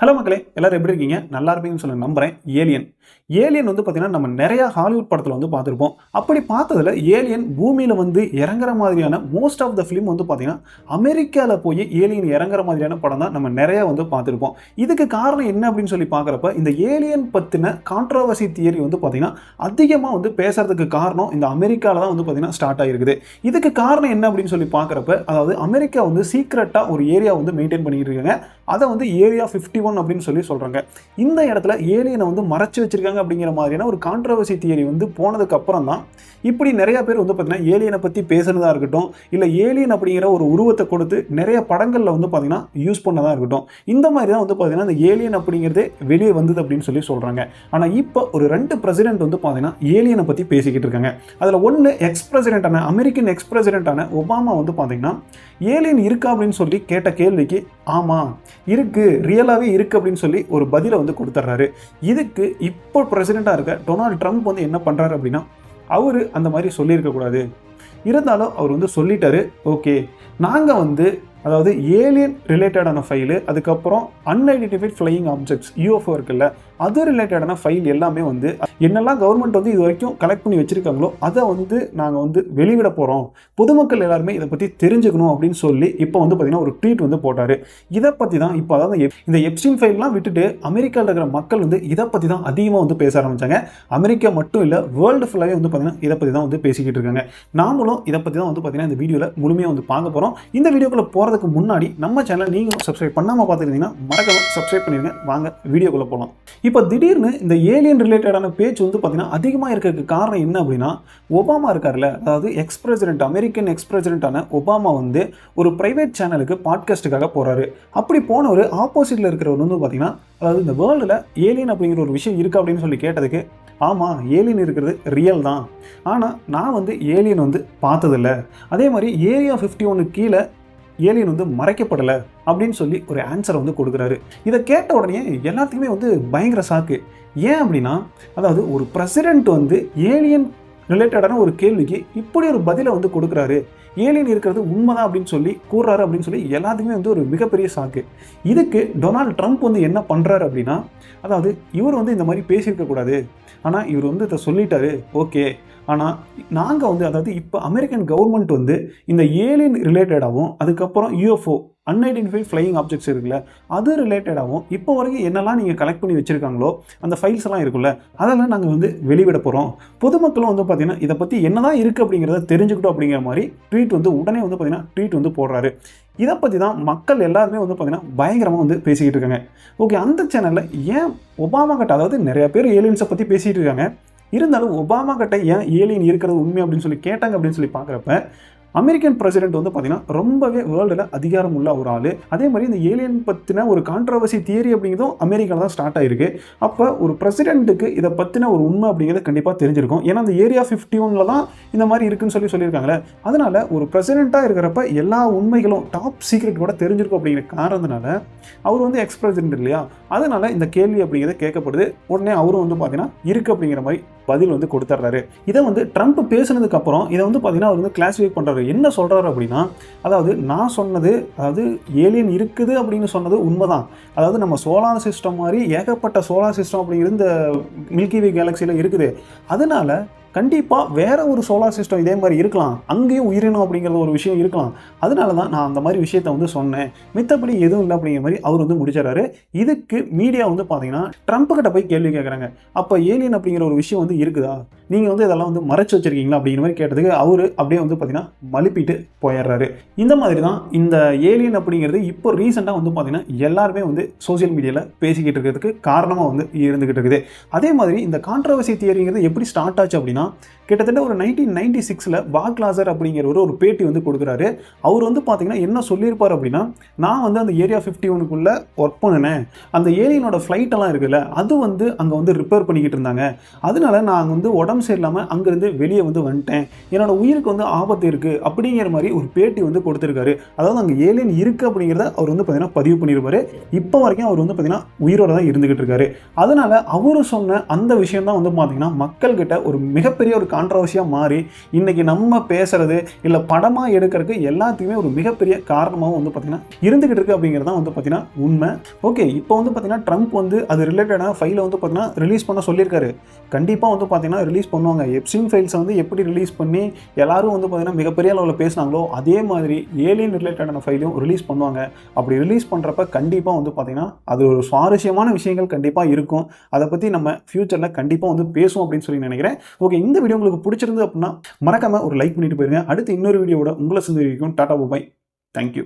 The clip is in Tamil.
ஹலோ மக்களே, எல்லாரும் எப்படி இருக்கீங்க? நல்லா இருப்பீங்கன்னு சொல்லி நம்புறேன். ஏலியன் வந்து பார்த்தீங்கன்னா, நம்ம நிறைய ஹாலிவுட் படத்தில் வந்து பார்த்துருப்போம். அப்படி பார்த்ததுல ஏலியன் பூமியில வந்து இறங்குற மாதிரியான மோஸ்ட் ஆஃப் த ஃபிலிம் வந்து பார்த்தீங்கன்னா, அமெரிக்கால போய் ஏலியன் இறங்குற மாதிரியான படம் தான் நம்ம நிறைய வந்து பார்த்துருப்போம். இதுக்கு காரணம் என்ன அப்படின்னு சொல்லி பார்க்குறப்ப, இந்த ஏலியன் பத்தின கான்ட்ரோவர்சி தியரி வந்து பார்த்தீங்கன்னா, அதிகமாக வந்து பேசுறதுக்கு காரணம் இந்த அமெரிக்கால தான் வந்து பார்த்தீங்கன்னா ஸ்டார்ட் ஆகிருக்குது. இதுக்கு காரணம் என்ன அப்படின்னு சொல்லி பார்க்குறப்ப, அதாவது அமெரிக்கா வந்து சீக்ரெட்டா ஒரு ஏரியா வந்து மெயின்டைன் பண்ணிட்டு இருக்காங்க. அதை வந்து ஏரியா 51 அப்படின்னு சொல்லி சொல்றாங்க. இந்த இடத்துல ஏலியனை வந்து மறைச்சு வச்சிருக்காங்க அப்படிங்கிற மாதிரியான ஒரு கான்ட்ரோவர்சி தியரி வந்து போனதுக்கு அப்புறம் தான் இப்படி நிறைய பேர் வந்து பார்த்தீங்கன்னா ஏலியனை பற்றி பேசுனதா இருக்கட்டும், இல்லை ஏலியன் அப்படிங்கிற ஒரு உருவத்தை கொடுத்து நிறைய படங்களில் வந்து பார்த்தீங்கன்னா யூஸ் பண்ணதா இருக்கட்டும், இந்த மாதிரி தான் வந்து பார்த்தீங்கன்னா இந்த ஏலியன் அப்படிங்கிறதே வெளியே வந்தது அப்படின்னு சொல்லி சொல்கிறாங்க. ஆனால் இப்போ ஒரு 2 பிரசிடென்ட் வந்து பார்த்தீங்கன்னா ஏலியனை பற்றி பேசிக்கிட்டு இருக்காங்க. அதில் ஒன்று அமெரிக்கன் எக்ஸ் பிரசிடென்ட்டான ஒபாமா வந்து பார்த்தீங்கன்னா ஏலியன் இருக்கா அப்படின்னு சொல்லி கேட்ட கேள்விக்கு ஆமாம் இருக்கு, ரியலாகவே இருக்குது அப்படின்னு சொல்லி ஒரு பதிலை வந்து கொடுத்துட்றாரு. இதுக்கு இப்போ பிரசிடெண்ட்டாக இருக்க டொனால்ட் ட்ரம்ப் வந்து என்ன பண்ணுறாரு அப்படின்னா, அவர் அந்த மாதிரி சொல்லியிருக்கக்கூடாது, இருந்தாலும் அவர் வந்து சொல்லிட்டாரு. ஓகே, நாங்கள் வந்து அதாவது ஏலியன் ரிலேட்டடான ஃபைலு, அதுக்கப்புறம் அன்ஐடென்டிஃபைட் ஃப்ளையிங் ஆப்ஜெக்ட்ஸ் யூஎஃப்ஓ இருக்குல்ல, அது ரிலேட்டடான ஃபைல் எல்லாமே வந்து என்னெல்லாம் கவர்மெண்ட் வந்து இது வரைக்கும் கலெக்ட் பண்ணி வச்சுருக்காங்களோ அதை வந்து நாங்கள் வந்து வெளிவிட போகிறோம், பொதுமக்கள் எல்லாருமே இதை பற்றி தெரிஞ்சுக்கணும் அப்படின்னு சொல்லி இப்போ வந்து பார்த்திங்கன்னா ஒரு ட்வீட் வந்து போட்டார். இதை பற்றி தான் இப்போ அதாவது இந்த எப்ஸ்டீன் ஃபைல்லாம் விட்டுட்டு அமெரிக்காவில் இருக்கிற மக்கள் வந்து இதை பற்றி தான் அதிகமாக வந்து பேச ஆரம்பித்தாங்க. அமெரிக்கா மட்டும் இல்லை, வேர்ல்டு ஃபுல்லாகவே வந்து பார்த்திங்கன்னா இதை பற்றி தான் வந்து பேசிக்கிட்டு இருக்காங்க. நாமளும் இதை பற்றி தான் வந்து பார்த்திங்கன்னா இந்த வீடியோவில் முழுமையாக வந்து பார்க்க போகிறோம். இந்த வீடியோக்குள்ளே போகிறதுக்கு முன்னாடி நம்ம சேனலை நீங்களும் சப்ஸ்கிரைப் பண்ணாமல் பார்த்துருந்தீங்கன்னா மறக்காம சப்ஸ்கிரைப் பண்ணிடுங்க. வாங்க வீடியோக்குள்ளே போகலாம். இப்போ திடீர்னு இந்த ஏலியன் ரிலேட்டடான பேச்சு வந்து பார்த்தீங்கன்னா அதிகமாக இருக்கிறதுக்கு காரணம் என்ன அப்படின்னா, ஒபாமா இருக்கார்ல, அதாவது அமெரிக்கன் எக்ஸ் பிரசிடென்ட்டான ஒபாமா வந்து ஒரு பிரைவேட் சேனலுக்கு பாட்காஸ்ட்டுக்காக போகிறாரு. அப்படி போனவர் ஆப்போசிட்டில் இருக்கிறவர் வந்து பார்த்தீங்கன்னா, அதாவது இந்த வேர்ல்டில் ஏலியன் அப்படிங்கிற ஒரு விஷயம் இருக்குது அப்படின்னு சொல்லி கேட்டதுக்கு, ஆமாம் ஏலியன் இருக்கிறது ரியல் தான், ஆனால் நான் வந்து ஏலியன் வந்து பார்த்ததில்லை, அதே மாதிரி ஏரியா 51 கீழே ஏலியன் வந்து மறைக்கப்படலை அப்படின்னு சொல்லி ஒரு ஆன்சரை வந்து கொடுக்குறாரு. இதை கேட்ட உடனே எல்லாத்துக்குமே வந்து பயங்கர ஷாக்கு. ஏன் அப்படின்னா, அதாவது ஒரு பிரசிடென்ட் வந்து ஏலியன் ரிலேட்டடான ஒரு கேள்விக்கு இப்படி ஒரு பதிலை வந்து கொடுக்குறாரு, ஏலியன் இருக்கிறது உண்மைதான் அப்படின்னு சொல்லி கூறுறாரு அப்படின்னு சொல்லி எல்லாத்துக்குமே வந்து ஒரு மிகப்பெரிய ஷாக்கு. இதுக்கு டொனால்ட் ட்ரம்ப் வந்து என்ன பண்ணுறாரு அப்படின்னா, அதாவது இவர் வந்து இந்த மாதிரி பேசியிருக்கக்கூடாது, ஆனால் இவர் வந்து இதை சொல்லிட்டாரு, ஓகே, ஆனால் நாங்கள் வந்து அதாவது இப்போ அமெரிக்கன் கவர்மெண்ட் வந்து இந்த ஏலியன் ரிலேட்டடாகவும் அதுக்கப்புறம் யூஎஃப்ஓ அன்ஐடென்டிஃபைட் ஃப்ளையிங் ஆப்ஜெக்ட்ஸ் இருக்குல்ல, அது ரிலேட்டடாகவும் இப்போ வரைக்கும் என்னெல்லாம் நீங்கள் கலெக்ட் பண்ணி வச்சுருக்காங்களோ அந்த ஃபைல்ஸ் எல்லாம் இருக்குல்ல, அதெல்லாம் நாங்கள் வந்து வெளிவிட போகிறோம், பொதுமக்களும் வந்து பார்த்திங்கன்னா இதை பற்றி என்ன தான் இருக்குது அப்படிங்கிறத தெரிஞ்சுக்கிட்டோம் அப்படிங்கிற மாதிரி ட்வீட் வந்து உடனே வந்து பார்த்திங்கன்னா ட்வீட் வந்து போடுறாரு. இதை பற்றி தான் மக்கள் எல்லாருமே வந்து பார்த்திங்கன்னா பயங்கரமாக வந்து பேசிக்கிட்டு இருக்காங்க. ஓகே, அந்த சேனலில் ஏன் ஒபாமா கிட்ட, அதாவது நிறைய பேர் ஏலியன்ஸை பற்றி பேசிகிட்டு இருக்காங்க, இருந்தாலும் ஒபாமா கிட்ட ஏன் ஏலியன் இருக்கிறது உண்மை அப்படின்னு சொல்லி கேட்டாங்க அப்படின்னு சொல்லி பார்க்குறப்ப, அமெரிக்கன் பிரசிடென்ட் வந்து பார்த்தீங்கன்னா ரொம்பவே வேர்ல்டில் அதிகாரம் உள்ள ஒரு ஆள். அதே மாதிரி இந்த ஏலியன் பற்றின ஒரு கான்ட்ரவர்சி தியரி அப்படிங்கிறதும் அமெரிக்காவில் தான் ஸ்டார்ட் ஆகிருக்கு. அப்போ ஒரு பிரசிடென்ட்டுக்கு இதை பற்றின ஒரு உண்மை அப்படிங்கிறது கண்டிப்பாக தெரிஞ்சிருக்கும். ஏன்னா அந்த ஏரியா 51 தான் இந்த மாதிரி இருக்குன்னு சொல்லியிருக்காங்களே, அதனால் ஒரு பிரசிடென்ட்டாக இருக்கிறப்ப எல்லா உண்மைகளும் டாப் சீக்ரெட் கூட தெரிஞ்சிருக்கும் அப்படிங்கிற காரணத்தினால அவர் வந்து எக்ஸ் பிரசிடென்ட் இல்லையா, அதனால் இந்த கேள்வி அப்படிங்கிறத கேட்கப்படுது. உடனே அவரும் வந்து பார்த்தீங்கன்னா இருக்குது அப்படிங்கிற மாதிரி பதில் வந்து கொடுத்துட்றாரு. இதை வந்து ட்ரம்ப் பேசுனதுக்கு அப்புறம் இதை வந்து பார்த்தீங்கன்னா அவர் வந்து கிளாஸிஃபை பண்ணுறாரு. என்ன சொல்கிறாரு அப்படின்னா, அதாவது நான் சொன்னது, அதாவது ஏலியன் இருக்குது அப்படின்னு சொன்னது உண்மைதான், அதாவது நம்ம சோலார் சிஸ்டம் மாதிரி ஏகப்பட்ட சோலார் சிஸ்டம் அப்படிங்கிறது இந்த மில்கி வே கேலக்சியில் இருக்குது, அதனால கண்டிப்பாக வேறு ஒரு சோலார் சிஸ்டம் இதே மாதிரி இருக்கலாம், அங்கேயும் உயிரினம் அப்படிங்கிற ஒரு விஷயம் இருக்கலாம், அதனால தான் நான் அந்த மாதிரி விஷயத்தை வந்து சொன்னேன், மித்தபடி எதுவும் இல்லை அப்படிங்கிற மாதிரி அவர் வந்து முடிச்சிடறாரு. இதுக்கு மீடியா வந்து பார்த்தீங்கன்னா ட்ரம்ப் கிட்ட போய் கேள்வி கேட்குறாங்க, அப்போ ஏலியன் அப்படிங்கிற ஒரு விஷயம் வந்து இருக்குதா, நீங்கள் வந்து இதெல்லாம் வந்து மறைச்சு வச்சிருக்கீங்களா அப்படிங்கிற மாதிரி கேட்டதுக்கு அவர் அப்படியே வந்து பார்த்தீங்கன்னா மழுப்பிட்டு போயிடுறாரு. இந்த மாதிரி தான் இந்த ஏலியன் அப்படிங்கிறது இப்போ ரீசெண்டாக வந்து பார்த்தீங்கன்னா எல்லாருமே வந்து சோசியல் மீடியாவில் பேசிக்கிட்டு இருக்கிறதுக்கு காரணமாக வந்து இருந்துகிட்டு இருக்குது. அதே மாதிரி இந்த கான்ட்ரவர்சி தியரிங்கிறது எப்படி ஸ்டார்ட் ஆச்சு அப்படின்னா, கிட்டத்தட்ட ஒரு 1996 பாக்லாசர் அப்படிங்கிற ஒரு பேட்டி வந்து கொடுக்குறாரு. அவர் வந்து பார்த்தீங்கன்னா என்ன சொல்லியிருப்பார் அப்படின்னா, நான் வந்து அந்த ஏரியா 51க்குள்ளே ஒர்க் பண்ணினேன், அந்த ஏலியனோட ஃப்ளைட் எல்லாம் இருக்குல்ல, அது வந்து அங்கே வந்து ரிப்பேர் பண்ணிக்கிட்டு இருந்தாங்க, அதனால நான் வந்து உடம்பு சரியில்லாமல் அங்கேருந்து வெளியே வந்து வந்துட்டேன், என்னோட உயிருக்கு வந்து ஆபத்து இருக்குது அப்படிங்கிற மாதிரி ஒரு பேட்டி வந்து கொடுத்துருக்காரு. அதாவது அங்கே ஏலியன் இருக்குது அப்படிங்கிறத அவர் வந்து பார்த்தீங்கன்னா பதிவு பண்ணியிருப்பாரு. இப்போ வரைக்கும் அவர் வந்து பார்த்தீங்கன்னா உயிரோட தான் இருந்துகிட்டு இருக்காரு. அதனால அவர் சொன்ன அந்த விஷயம் தான் வந்து பார்த்தீங்கன்னா மக்கள்கிட்ட ஒரு மிகப்பெரிய ஒரு கான்ட்ரவர்சியாக மாறி இன்றைக்கி நம்ம பேசுகிறது இல்லை படமாக எடுக்கிறதுக்கு எல்லாத்துக்குமே ஒரு மிகப்பெரிய காரணமாகவும் வந்து பார்த்திங்கன்னா இருந்துகிட்டு இருக்குது அப்படிங்கிறது தான் வந்து பார்த்திங்கன்னா உண்மை. ஓகே, இப்போ வந்து பார்த்திங்கன்னா ட்ரம்ப் வந்து அது ரிலேட்டடான ஃபைலை வந்து பார்த்திங்கன்னா ரிலீஸ் பண்ண சொல்லியிருக்காரு. கண்டிப்பாக வந்து பார்த்திங்கன்னா ரிலீஸ் பண்ணுவாங்க. எப்ஸ்டீன் ஃபைல்ஸை வந்து எப்படி ரிலீஸ் பண்ணி எல்லாரும் வந்து பார்த்திங்கன்னா மிகப்பெரிய அளவில் பேசினாங்களோ அதே மாதிரி ஏலியன் ரிலேட்டடான ஃபைலையும் ரிலீஸ் பண்ணுவாங்க. அப்படி ரிலீஸ் பண்ணுறப்ப கண்டிப்பாக வந்து பார்த்திங்கன்னா அது ஒரு சுவாரஸ்யமான விஷயங்கள் கண்டிப்பாக இருக்கும். அதை பற்றி நம்ம ஃப்யூச்சரில் கண்டிப்பாக வந்து பேசுவோம் அப்படின்னு சொல்லி நினைக்கிறேன். ஓகே, இந்த வீடியோ உங்களுக்கு பிடிச்சிருந்து அப்படின்னா மறக்காமல் ஒரு லைக் பண்ணிட்டு போயிருங்க. அடுத்து இன்னொரு வீடியோவோட உங்களை சந்திக்கும். டாடா பாய். தேங்க்யூ.